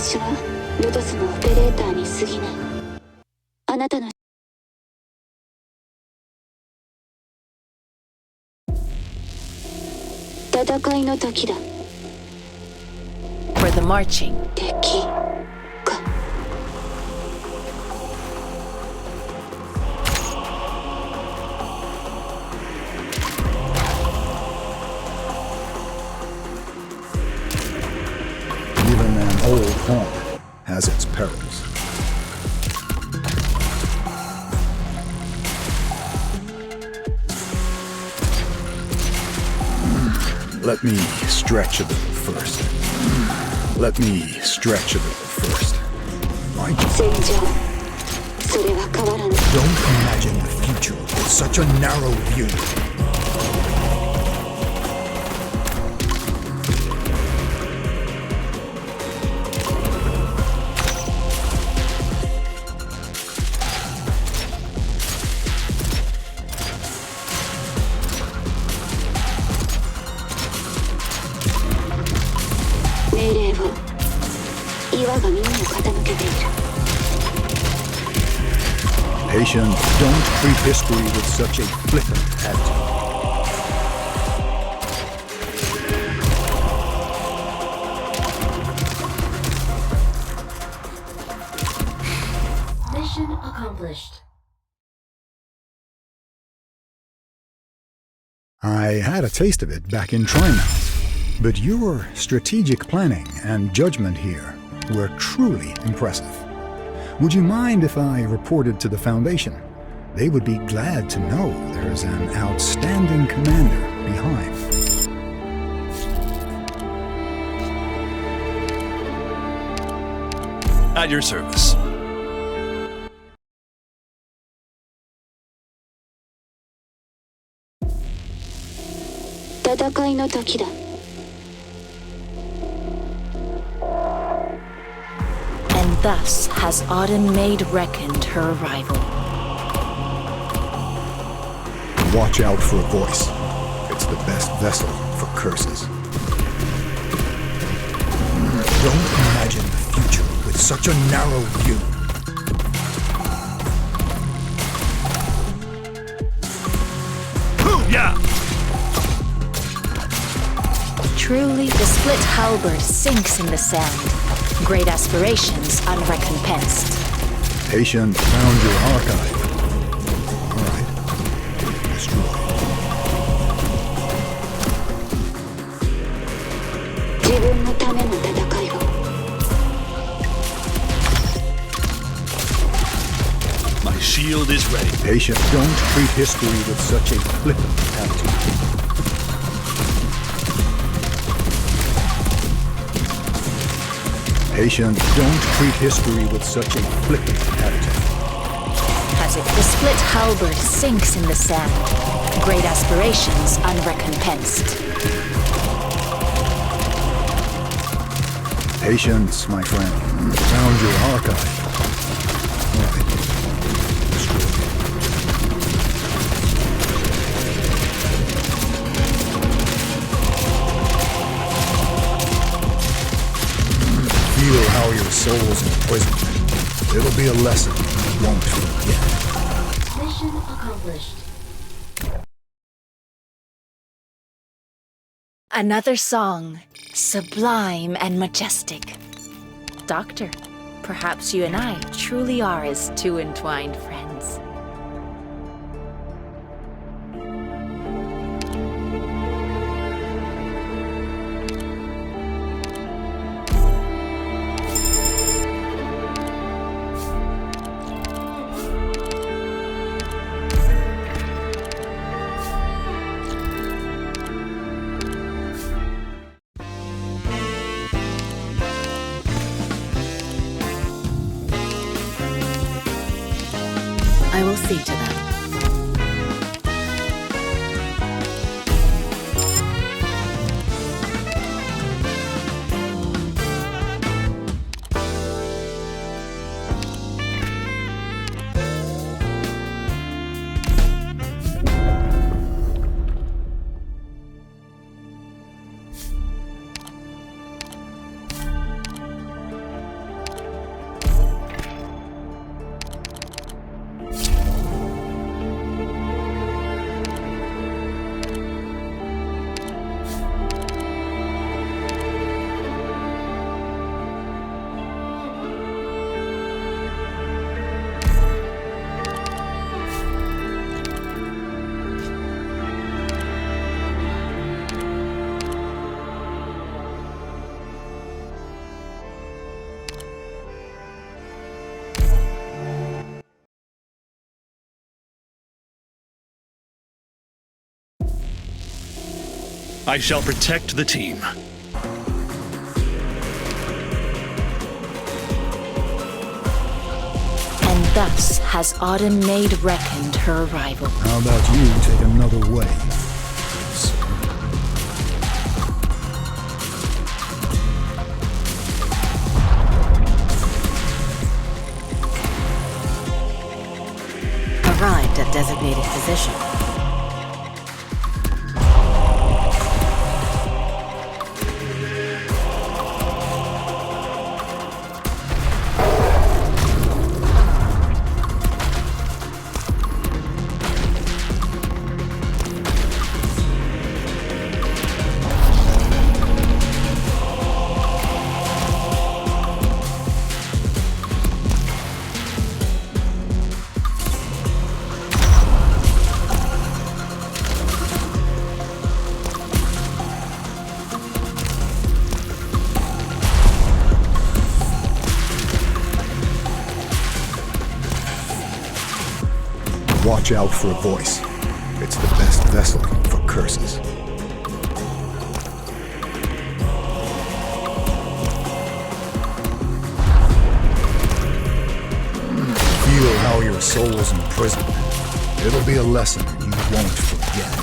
私はロトスのオペレーターに過ぎない。あなたの戦いの時だ。 For the marching. 敵か。Even an old home has its perils. Let me stretch a little first. Let me stretch a little first. My 戦場、それは変わらぬ。 Don't imagine the future with such a narrow view. Patient, don't treat history with such a flippant attitude. Mission accomplished. I had a taste of it back in Trimax, but your strategic planning and judgment here were truly impressive. Would you mind if I reported to the Foundation? They would be glad to know there's an outstanding commander behind. At your service. And thus has Autumn made reckoned her arrival. Watch out for a voice. It's the best vessel for curses. Don't imagine the future with such a narrow view. Yeah. Truly, the split halberd sinks in the sand. Great aspirations unrecompensed. Patient found your archive. All right. Destroy. My shield is ready. Patient, don't treat history with such a flippant attitude. Patient, don't treat history with such a flippant attitude. As if the split halberd sinks in the sand. Great aspirations unrecompensed. Patience, my friend. Found your archive. All right. Destroy. Feel how your soul's imprisoned. It'll be a lesson you won't forget. Mission accomplished. Another song, sublime and majestic. Doctor, perhaps you and I truly are as two entwined friends. I will see to them. I shall protect the team. And thus has Autumn made reckoned her arrival. How about you take another way? Arrived at designated position. Watch out for a voice. It's the best vessel for curses. Feel how your soul's imprisoned. It'll be a lesson you won't forget.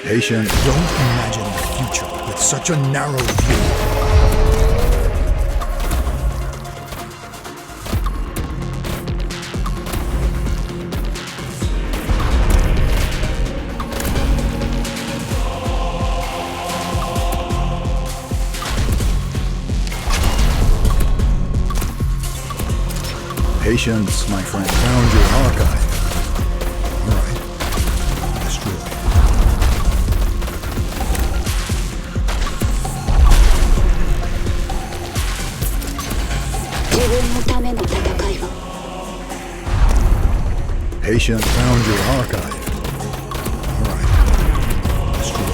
Patient, don't imagine the future with such a narrow view. Patience, my friend, found your archive. All right, destroy. Patient found your archive. All right, destroy.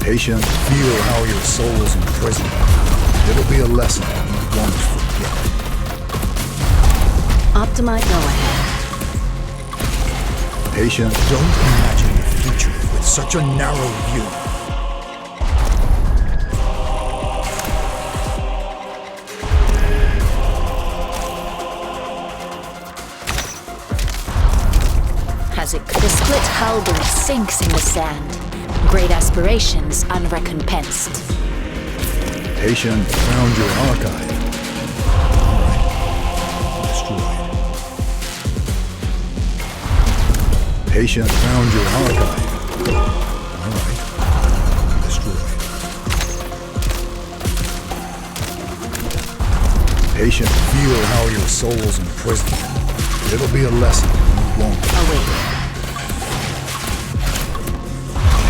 Patient, feel how your soul's imprisoned. It'll be a lesson you won't forget. Optimize go ahead. Patient, don't imagine the future with such a narrow view. As it the split halberd sinks in the sand. Great aspirations unrecompensed. Patient found your archive. All right, destroyed. Patient found your archive. All right, destroyed. Patient, feel how your soul's imprisoned. It'll be a lesson you won't Await.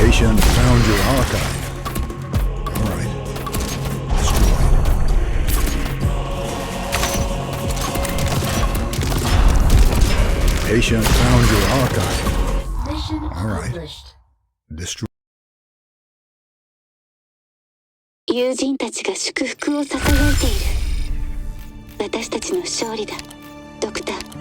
Patient found your archive. All right, destroyed. Patient found your archive. Mission All right. accomplished. Destroyed. 友人たちが祝福を捧げている。私たちの勝利だ、ドクター。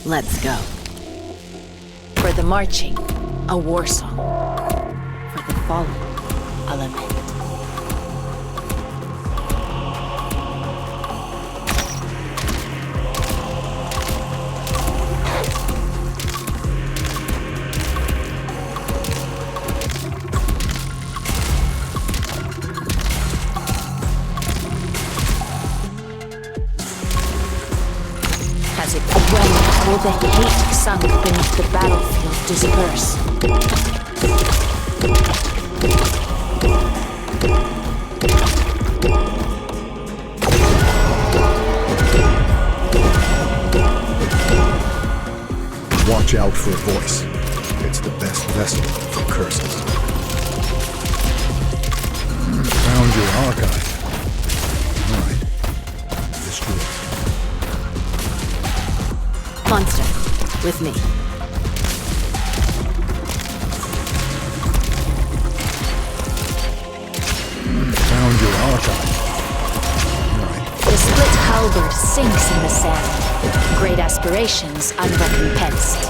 Let's go. For the marching, a war song. For the fallen, a lament. The hate sunk beneath the battlefield disperse. Watch out for a voice. It's the best vessel for curses. Found your archive. Alright. Destroy. Monster, with me. Found your archive. Alright. The split halberd sinks in the sand. Great aspirations unrecompensed.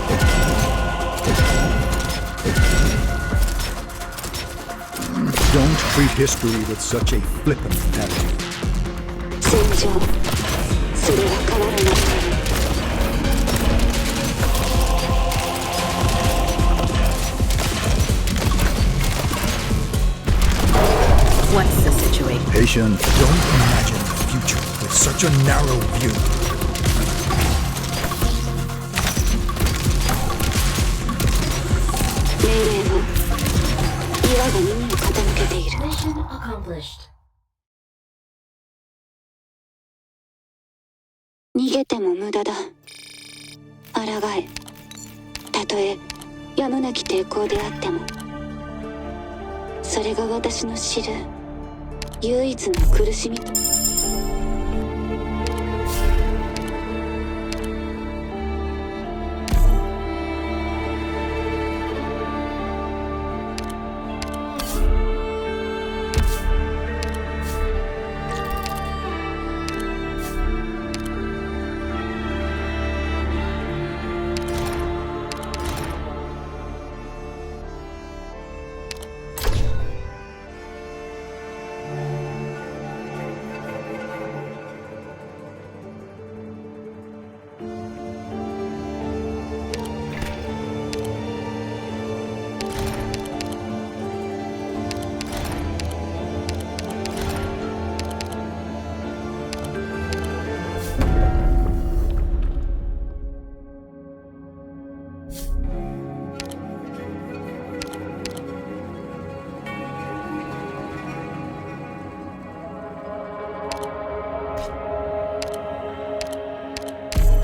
Don't treat history with such a flippant attitude. 戦場それは変わらない。 What's the situation? Patient, don't imagine the future with such a narrow view. 命令を岩が耳を傾けている。 Mission accomplished. 逃げても無駄だ。抗え。たとえやむなき抵抗であっても。それが私の知る唯一の苦しみ。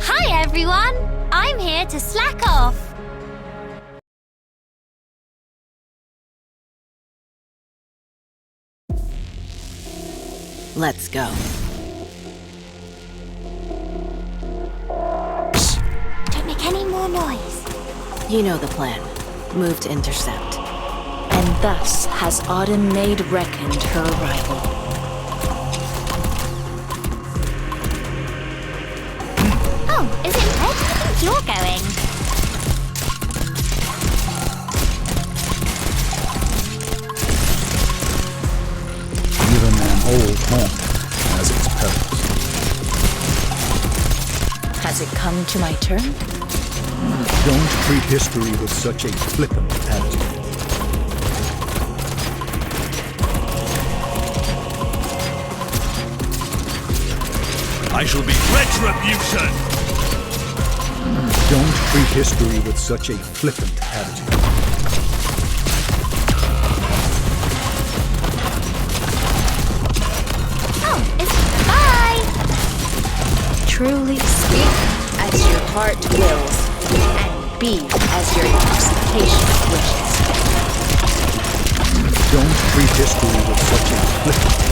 Hi everyone! I'm here to slack off! Let's go. Don't make any more noise. You know the plan. Move to intercept. And thus has Autumn made reckoned her arrival. Oh, is it red? I think you're going. Even an old haunt has its perils. Has it come to my turn? Don't treat history with such a flippant attitude. I shall be retribution! Don't treat history with such a flippant attitude. Oh, is it? Bye! Truly speak as your heart wills, and be as your intoxication wishes. Don't treat history with such a flippant attitude.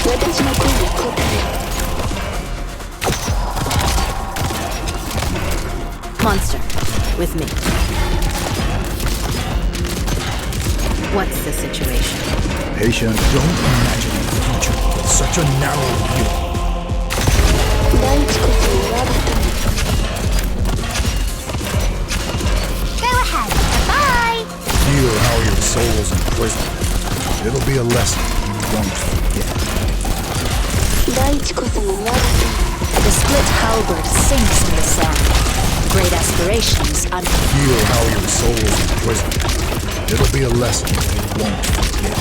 私の声に応え。 Monster, with me. What's the situation? Patient, don't imagine the future with such a narrow view. 大地こそ我が友。 Go ahead. Bye! Feel how your soul's imprisoned. It'll be a lesson you won't forget. 大地こそが我が友。 The split halberd sinks in the sand. Great aspirations Feel how your soul's imprisoned. It'll be a lesson you won't forget.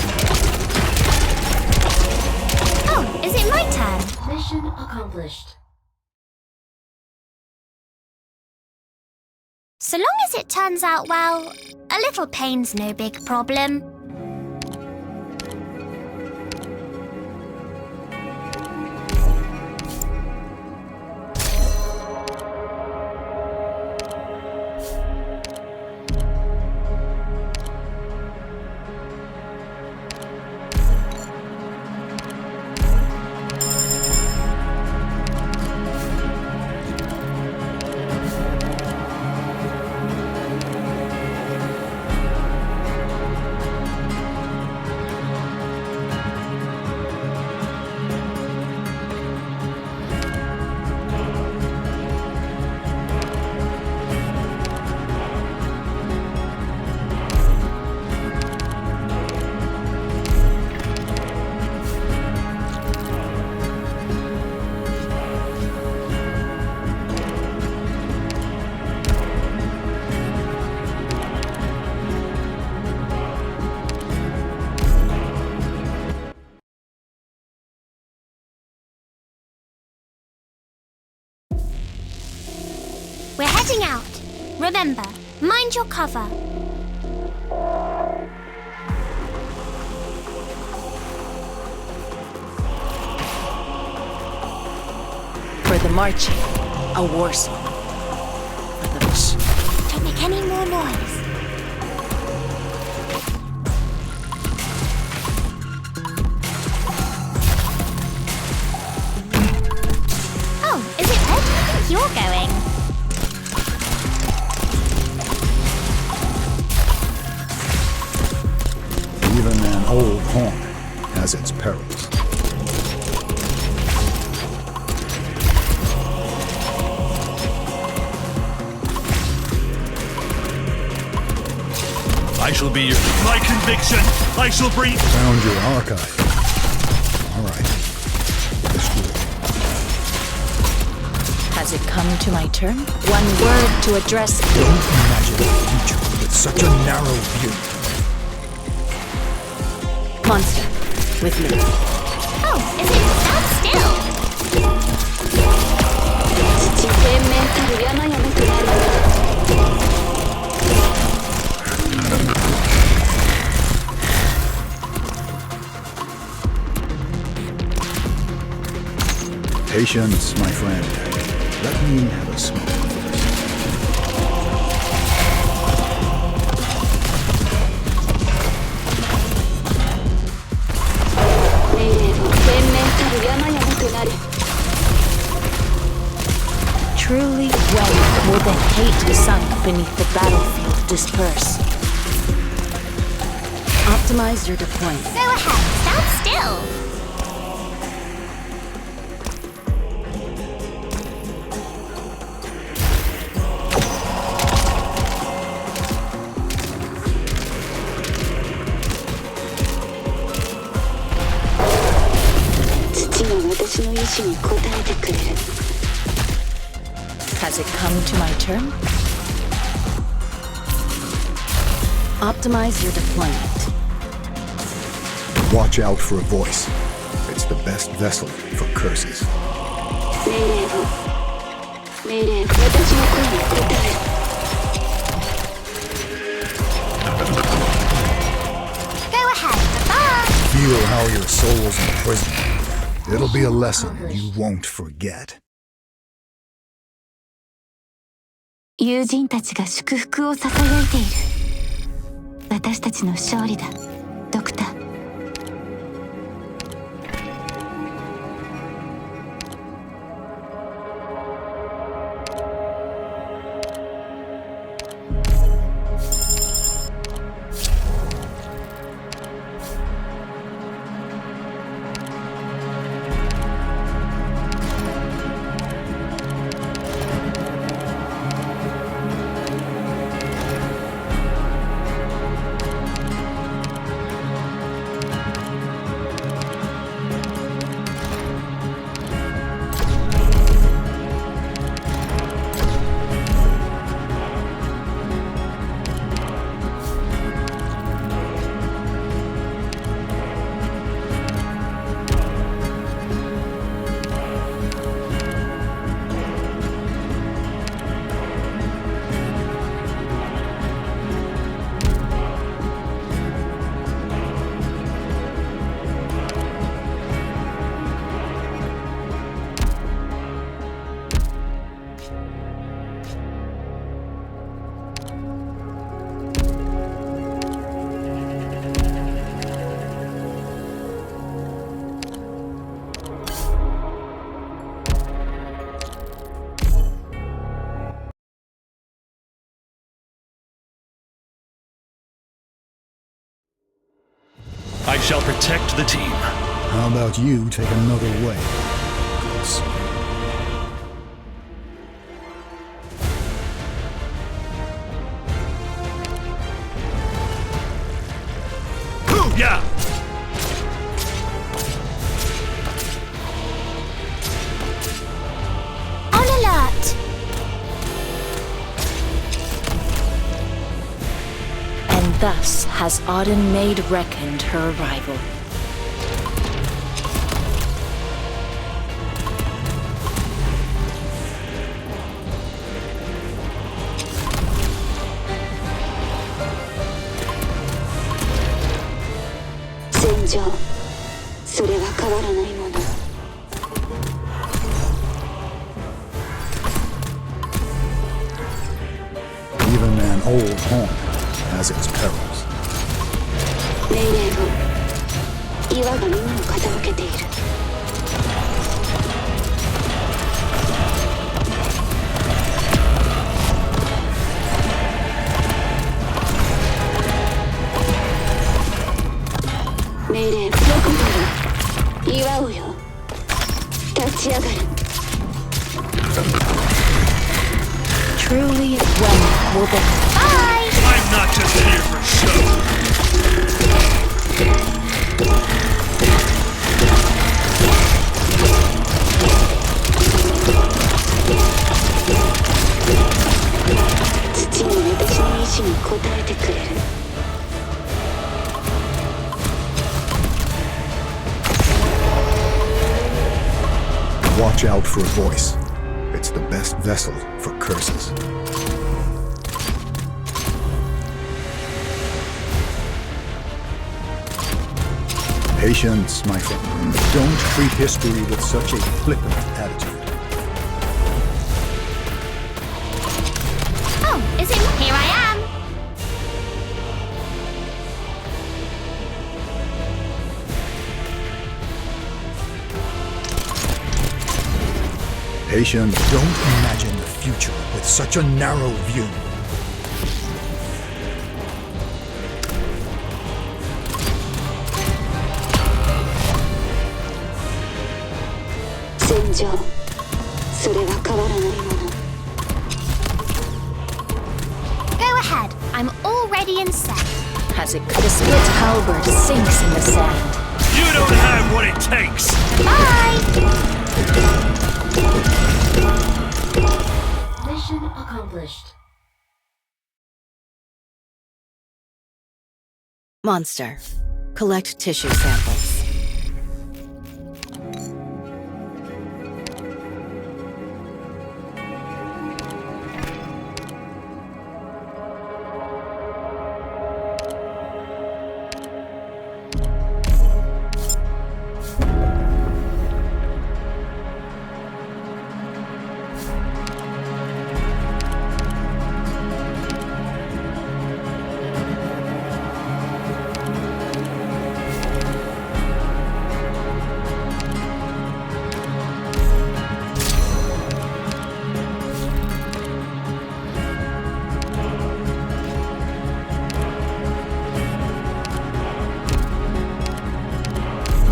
Oh, is it my turn? Mission accomplished. So long as it turns out well, a little pain's no big problem. We're heading out. Remember, mind your cover. For the marching, a war song. For the Don't make any more noise. Oh, is it red? I think you're going. Even an old horn has its perils. I shall be your... My conviction! I shall bring... Found your archive. All right. Destroy. Has it come to my turn? One word to address. Don't imagine a future with such a narrow view. Monster, with me. Oh, is it? Stand still. 地平面たる山々となる Patience, my friend. Let me have a smoke first. 命令を天面たる山々となる Truly, when will the hate sunk beneath the battlefield disperse? Optimize your deployment. Go ahead. Stand still. Has it come to my turn? Optimize your deployment. Watch out for a voice. It's the best vessel for curses. 命令、私の声に答える Go ahead. Bye. Feel how your soul's in prison. It'll be a lesson you won't forget. 友人たちが祝福を囁いている私たちの勝利だドクター I shall protect the team. How about you take another way? Good soul. Yeah! On alert! And thus has Auden made reckoned her arrival. Even an old haunt has its perils. 命令後岩が耳を傾けている。命令どこだろう。岩をよ。立ち上がる。 Truly, when will the... Bye! I'm not just here for show. 土も私の意志に応えてくれる。 Watch out for a voice. It's the best vessel for curses. Patience, my friend. Don't treat history with such a flippant attitude. Oh, is it? Here I am! Patience, don't imagine the future with such a narrow view. Go ahead. I'm all ready and set. Has it... The split halberd sinks in the sand. You don't have what it takes. Bye! Mission accomplished. Monster. Collect tissue samples.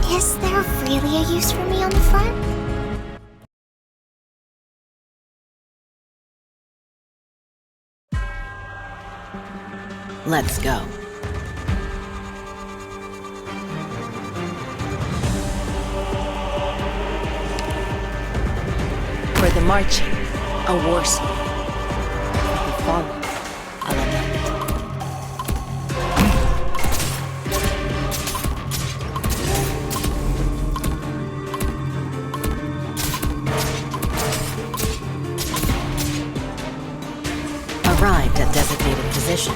Is there really a use for me on the front? Let's go. For the marching, a war song. For the fallen, a lament. Arrived at designated position.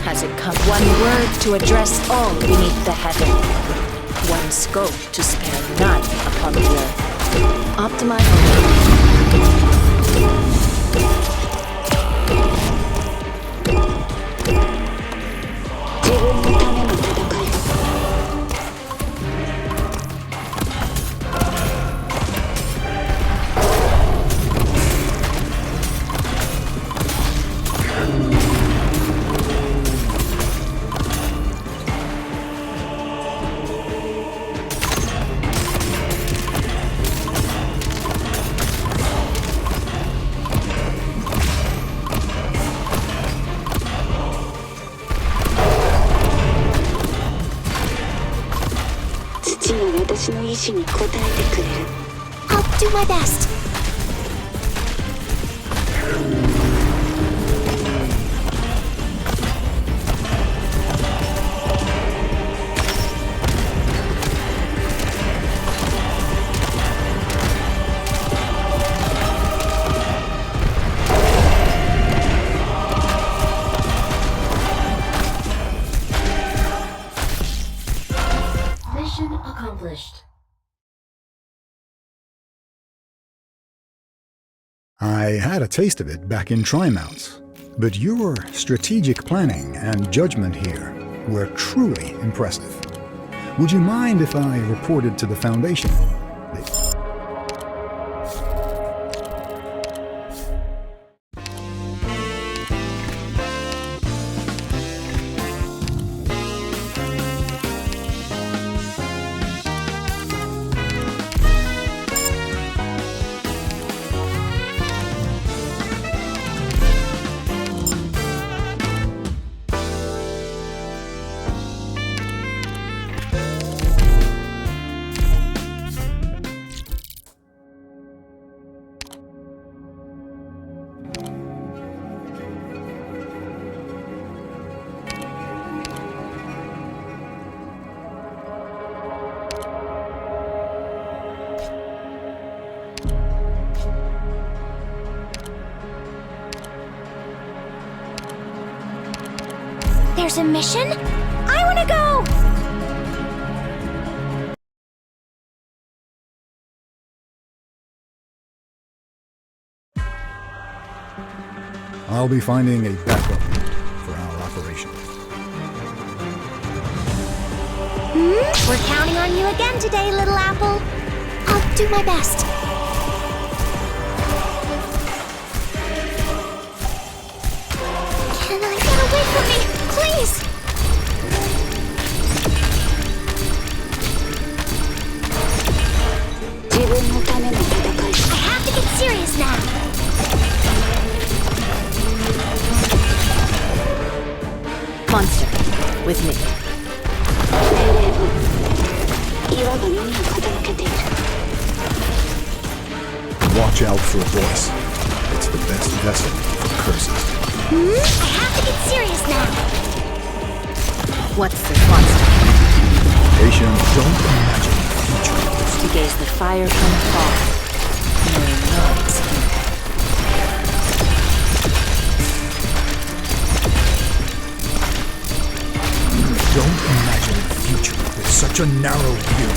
Has it come? One word to address all beneath the heaven. One scope to spare none upon the earth. Optimize. 知に応えてくれる。 I'll do my best. Mission accomplished. I had a taste of it back in Trimounts, but your strategic planning and judgment here were truly impressive. Would you mind if I reported to the Foundation? There's a mission? I want to go! I'll be finding a backup for our operation. We're counting on you again today, little apple. I'll do my best. Can I get away from me? Please! I have to get serious now. Monster, with me. Watch out for a voice. It's the best vessel for curses. I have to get serious now. What's this monster? Patient, don't imagine the future. To gaze the fire from afar, knowing no escape. Don't imagine the future with such a narrow view.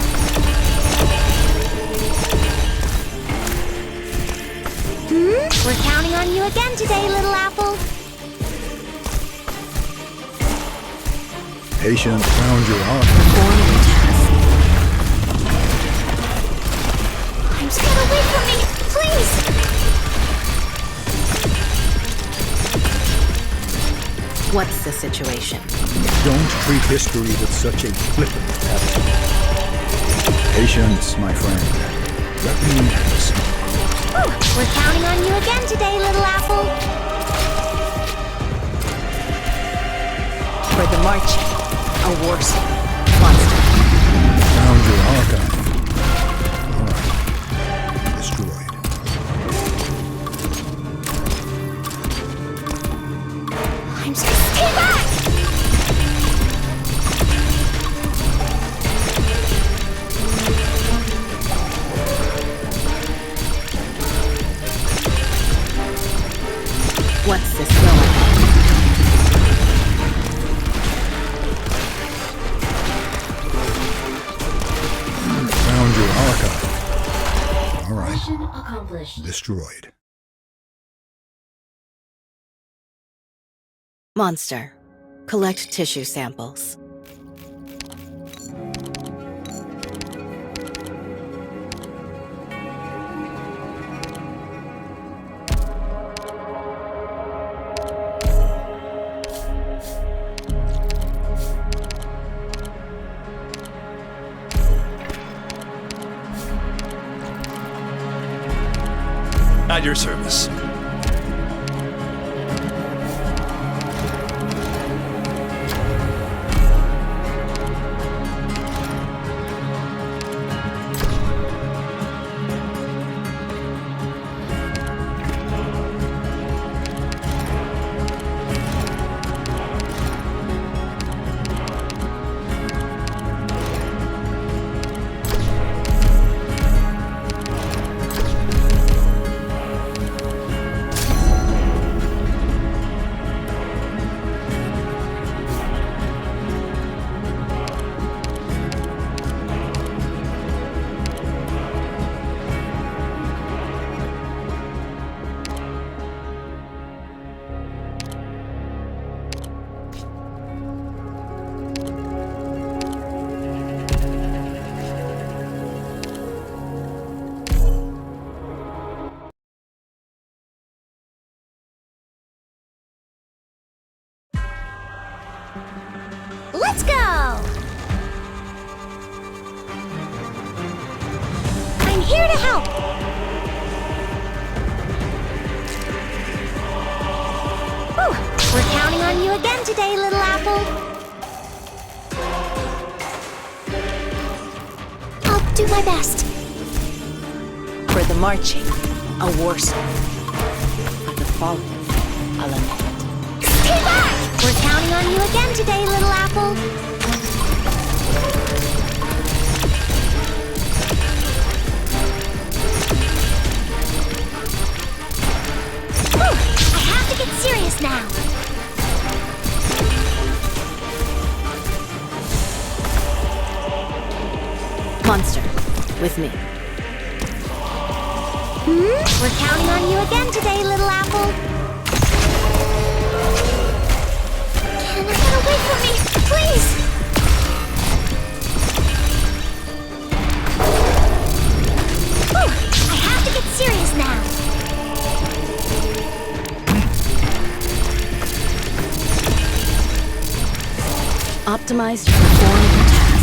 We're counting on you again today, little apple. Patient found your heart. Just get away from me, please! What's the situation? Don't treat history with such a flippant attitude. Patience, my friend. Let me have a smoke. We're counting on you again today, little apple. For the marching, a war song. Monster. Found your archive. Alright. Destroyed. I'm so stay back! What's this going? Found your archive. Alright. Mission accomplished. Destroyed. Monster, collect tissue samples. At your service. to help. Whew. We're counting on you again today, little apple. I'll do my best. For the marching, a war song. For the fallen, a lament. Stay back! We're counting on you again today, little apple. Whew. I have to get serious now. Monster, with me. We're counting on you again today, little apple. Can I get away from me, please? Whew. I have to get serious now. Optimize to perform the task.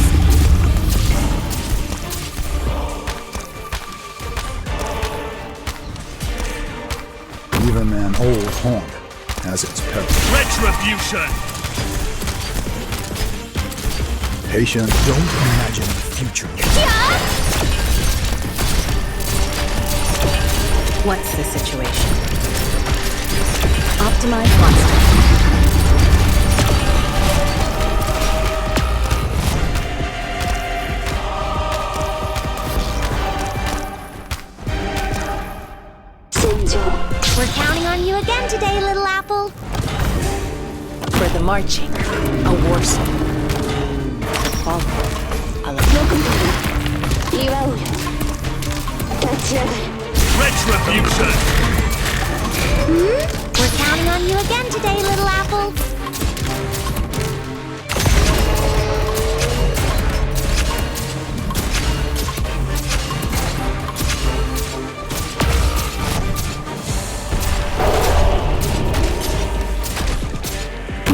Even an old haunt has its perils. Retribution! Patient, don't imagine the future. What's the situation? Optimize monster. We're counting on you again today, little apple. For the marching, a war song. For the fallen, a lament. 祝うよ。立ち上がれ。 Retribution! We're counting on you again today, little apple.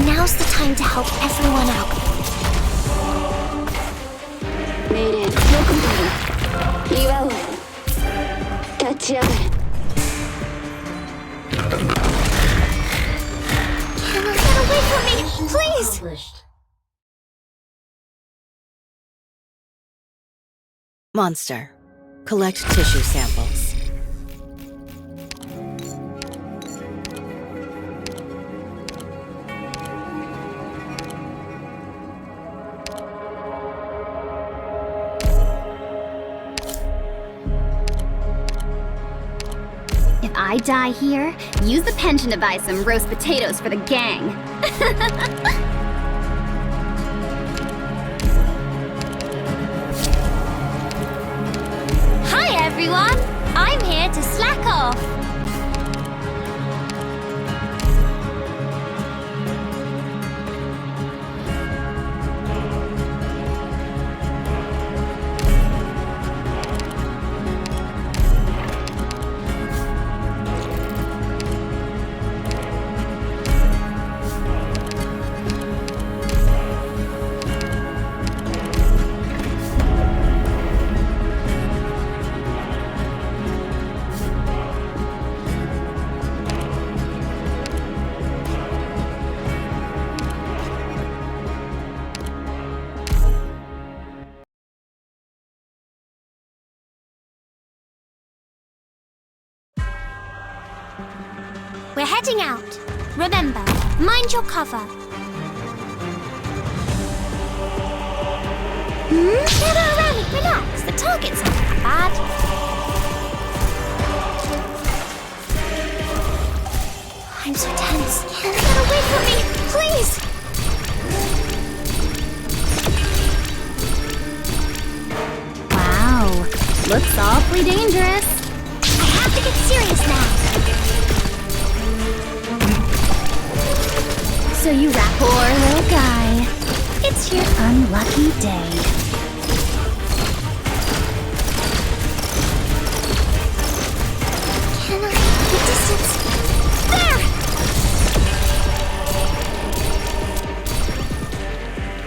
Now's the time to help everyone out. 命令よくなる。祝うよ。立ち上がれ。 Can I get away from me, please? Accomplished. Monster, collect tissue samples. If I die here, use the pension to buy some roast potatoes for the gang. Hi, everyone. I'm here to slack off. We're heading out. Remember, mind your cover. Gather around and relax. The target's not that bad. I'm so tense. Get away from me, please! Wow, looks awfully dangerous. I have to get serious now. So you rap, poor little guy. It's your unlucky day. Can I keep the distance? There!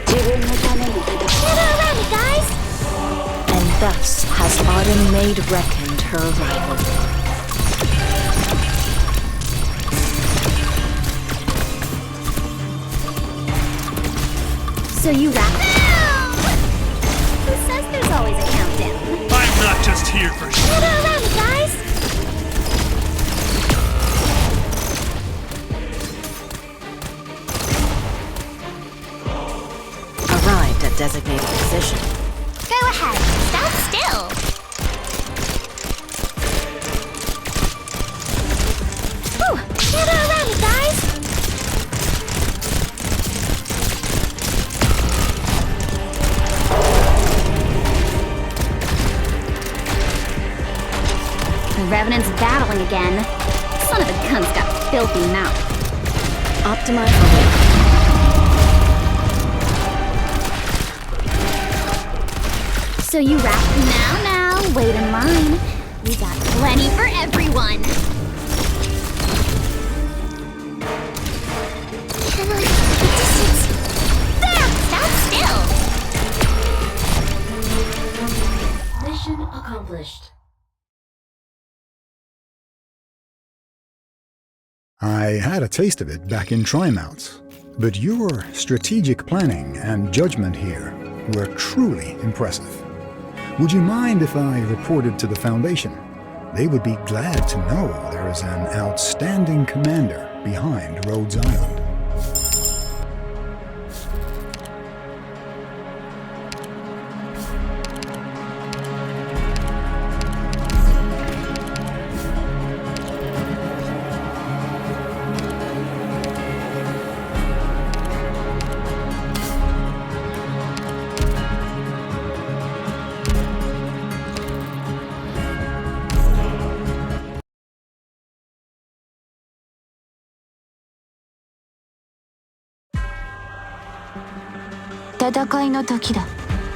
Gather around me, guys! And thus has autumn made maid reckoned her arrival. So you wrap. Who says there's always a countdown? I'm not just here for Get around, guys! Arrived at designated position. Go ahead, stand still! Whew! Get around, guys! The Revenant's battling again. Son of a cunt's got a filthy mouth. Optimize awake. So you rap now, wait in line. We got plenty for everyone. Can I keep a distance? There! Stand still! Mission accomplished. I had a taste of it back in Trimount, but your strategic planning and judgment here were truly impressive. Would you mind if I reported to the Foundation? They would be glad to know there is an outstanding commander behind Rhodes Island.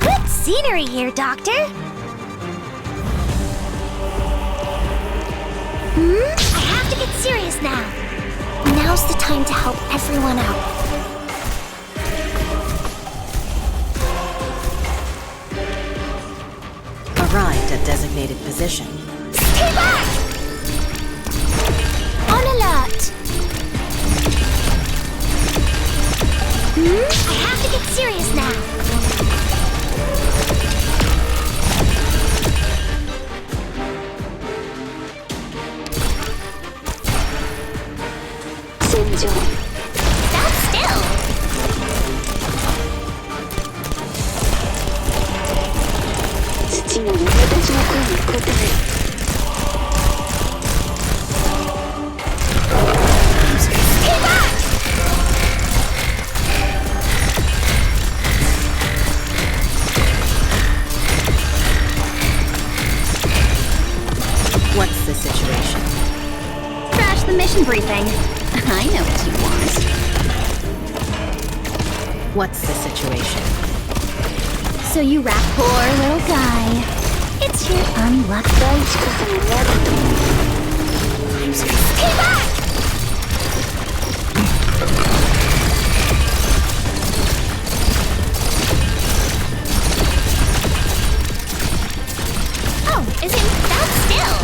Good scenery here, Doctor. I have to get serious now. Now's the time to help everyone out. Arrived at designated position. Stay back! On alert! I have to get serious now. Stand still! Stay back! What's the situation? Crash the mission briefing. I know what you want. What's the situation? So you rap, poor little guy. It's your unlucky. Stay back! Oh, is it that still?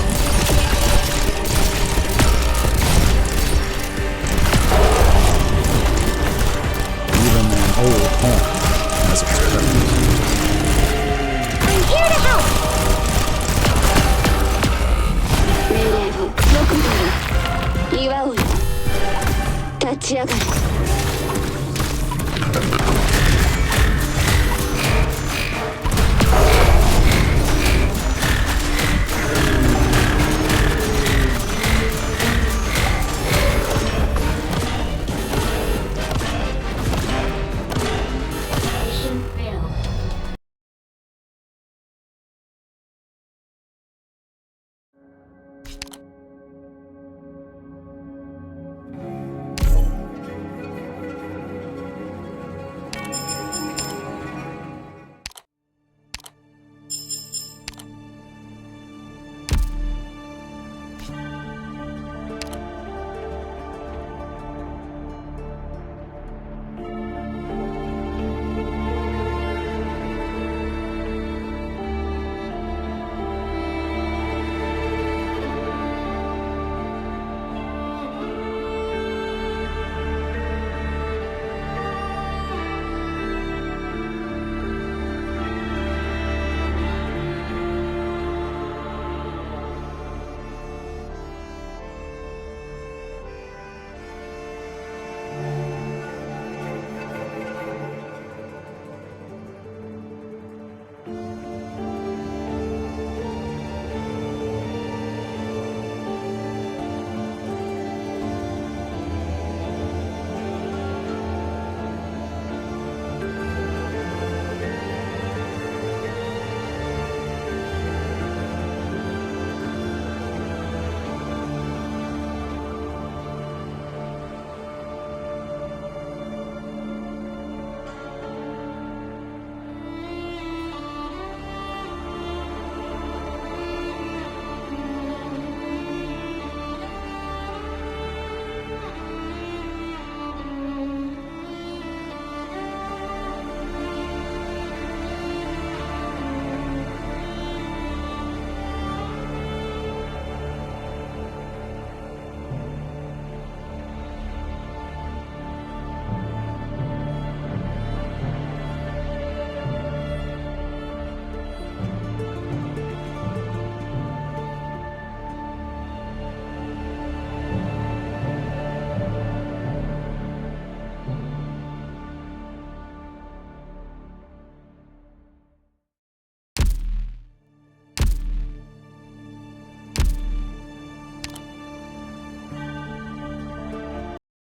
Even an old home has its purpose. I'm here to help. 命令をよく見る。岩を立ち上がる。